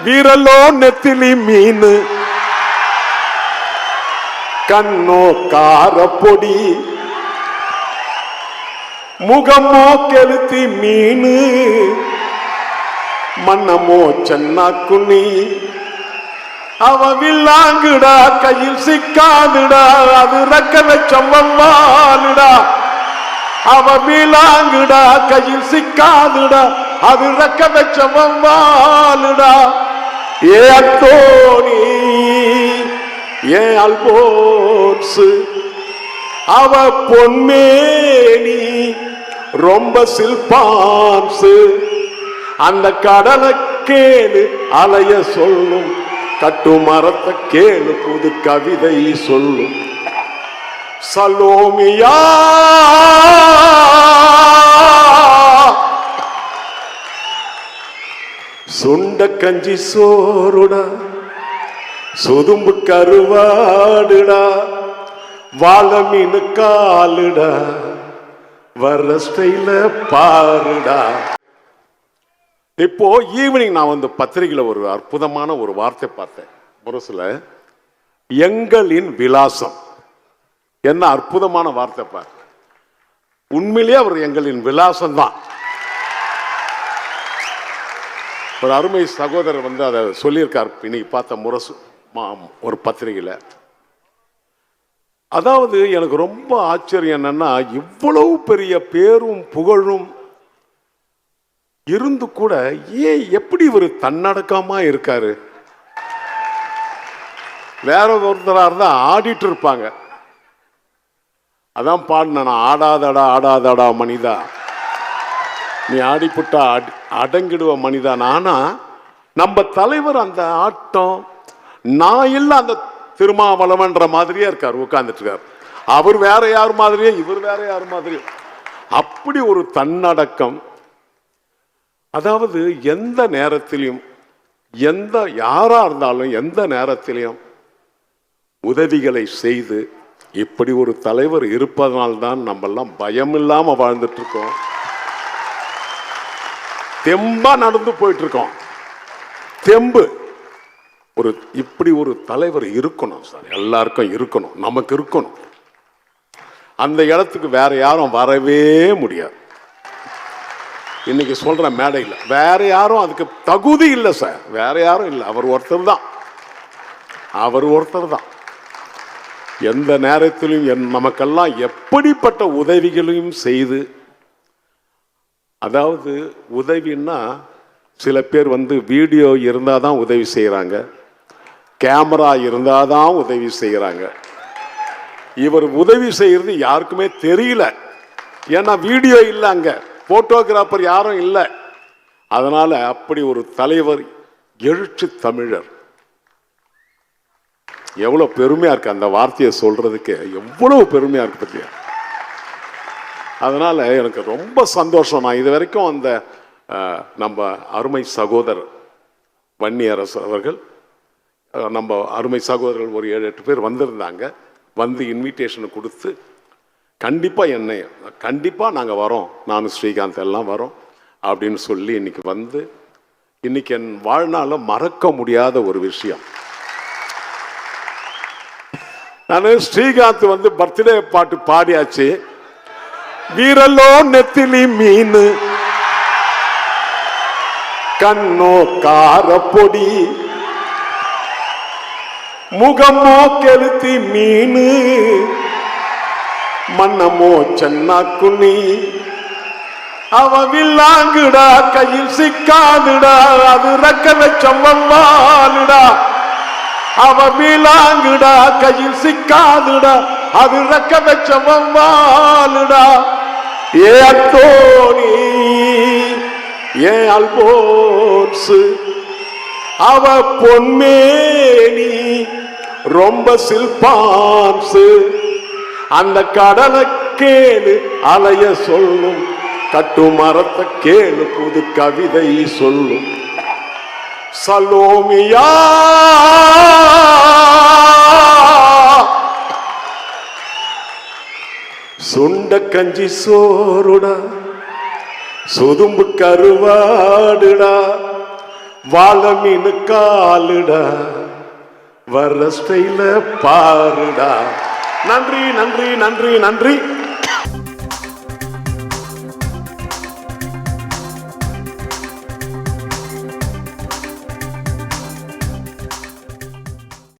விரலோ நெத்திலி மீன், கண்ணோ காரப்பொடி, முகமோ கெளுத்தி மீன், மன்னமோ சென்னாக்குனி. அவ வில்லாங்குடா கையில் சிக்காதுடா, அது ரக்க வச்சம் வவ்வாலுடா. அவ வில்லாங்குடா கையில் சிக்காதுடா, அது ரக்க வச்சம் வவ்வாலுடா. ஏ அத்தோனி ஏ அல்போன்சு, அவ பொன்மேனி ரொம்ப சில்பான்சு. அந்த கடலை கேளு அலைய சொல்லும், கட்டு மரத்தை கேளு புது கவிதை சொல்லும். சலோமியா சுண்ட கஞ்சி சோறுடா, சுதும்பு கருவாடுடா, வாழ மீனு காலுடா, வர்ற ஸ்டைல பாருடா. இப்போ ஈவினிங் நான் வந்து பத்திரிகையில ஒரு அற்புதமான ஒரு வார்த்தை பார்த்தேன் முரசுல. எங்களின் விலாசம். என்ன அற்புதமான வார்த்தை பாரு. உண்மையிலேயே அவர் எங்களின் விலாசம் தான். ஒரு அருமை சகோதரர் வந்து அதை சொல்லியிருக்கார் இன்னைக்கு பார்த்த முரசு ஒரு பத்திரிகையில. அதாவது எனக்கு ரொம்ப ஆச்சரியம் என்னன்னா, இவ்வளவு பெரிய பேரும் புகழும் இருந்து கூட ஏன் எப்படி இவர் தன்னடக்கமா இருக்காரு? வேற ஒருத்தரா இருந்தா ஆடிட்டு இருப்பாங்க. அதான் பாடின, ஆடாதடா ஆடாதடா மனிதா, நீ ஆடிப்புட்டா அடங்கிடுவ மனிதா. ஆனா நம்ம தலைவர் அந்த ஆட்டம் நான் இல்ல, அந்த திருமாவளவன்ற மாதிரியே இருக்காரு, உட்கார்ந்துட்டு இருக்காரு. அவர் வேற யார் மாதிரியே, இவர் வேற யார் மாதிரியே. அப்படி ஒரு தன்னடக்கம். அதாவது எந்த நேரத்திலையும், எந்த யாரா இருந்தாலும் எந்த நேரத்திலையும் உதவிகளை செய்து, இப்படி ஒரு தலைவர் இருப்பதனால்தான் நம்ம எல்லாம் பயம் இல்லாம வாழ்ந்துட்டு இருக்கோம், தெம்பா நடந்து போயிட்டு இருக்கோம். தெம்பு. ஒரு இப்படி ஒரு தலைவர் இருக்கணும் சார், எல்லாருக்கும் இருக்கணும், நமக்கு இருக்கணும். அந்த இடத்துக்கு வேற யாரும் வரவே முடியாது. இன்னைக்கு சொல்ற மேடையில் வேற யாரும் அதுக்கு தகுதி இல்லை சார், வேற யாரும் இல்லை. அவர் ஒருத்தர் தான், அவர் ஒருத்தர் தான். எந்த நேரத்திலும் நமக்கெல்லாம் எப்படிப்பட்ட உதவிகளையும் செய்து, அதாவது உதவின்னா சில பேர் வந்து வீடியோ இருந்தால் தான் உதவி செய்கிறாங்க, கேமரா இருந்தால் தான் உதவி செய்கிறாங்க. இவர் உதவி செய்கிறது யாருக்குமே தெரியல. ஏன்னா வீடியோ இல்லை, அங்கே போட்டோகிராஃபர் யாரும் இல்லை. அதனால அப்படி ஒரு தலைவர், எழுச்சி தமிழர். எவ்வளவு பெருமையா இருக்கு அந்த வார்த்தையை சொல்றதுக்கு, எவ்வளவு பெருமையா இருக்கு பத்தியா. அதனால எனக்கு ரொம்ப சந்தோஷம். நான் இது வரைக்கும் அந்த நம்ம அருமை சகோதரர் வன்னியரசு அவர்கள், நம்ம அருமை சகோதரர்கள் ஒரு 7-8 பேர் வந்திருந்தாங்க. வந்து இன்விடேஷன் கொடுத்து கண்டிப்பாக என்னை கண்டிப்பாக நாங்கள் வரோம், நானும் ஸ்ரீகாந்த் எல்லாம் வரோம் அப்படின்னு சொல்லி இன்னைக்கு வந்து, இன்னைக்கு என் வாழ்நாள மறக்க முடியாத ஒரு விஷயம். நான் ஸ்ரீகாந்த் வந்து பர்த்டே பாட்டு பாடியாச்சு. வீரலோ நெத்திலி மீன், கண்ணோ காரப்பொடி, முகமோ கெளுத்தி மீன், மன்னமோ சென்னாக்குனி. அவ வில்லாங்குடா கையில் சிக்காதுடா, அது ரக்க வச்சம் வவ்வாலுடா. அவ வில்லாங்குடா கையில் சிக்காதுடா, அது ரக்க வச்சம் வவ்வாலுடா. ஏ அத்தோனி ஏ அல்போன்சு, அவ பொன்மேனி ரொம்ப சில்பான்சு. அந்த கடலை கேளு அலைய சொல்லும், கட்டு மரத்தை கேளு புது கவிதை சொல்லும். சலோமியா சுண்ட கஞ்சி சோறுடா, சுதும்பு கருவாடுடா, வாழ மீனு காலுடா வர்ற ஸ்டைல பாருடா. நன்றி நன்றி நன்றி நன்றி.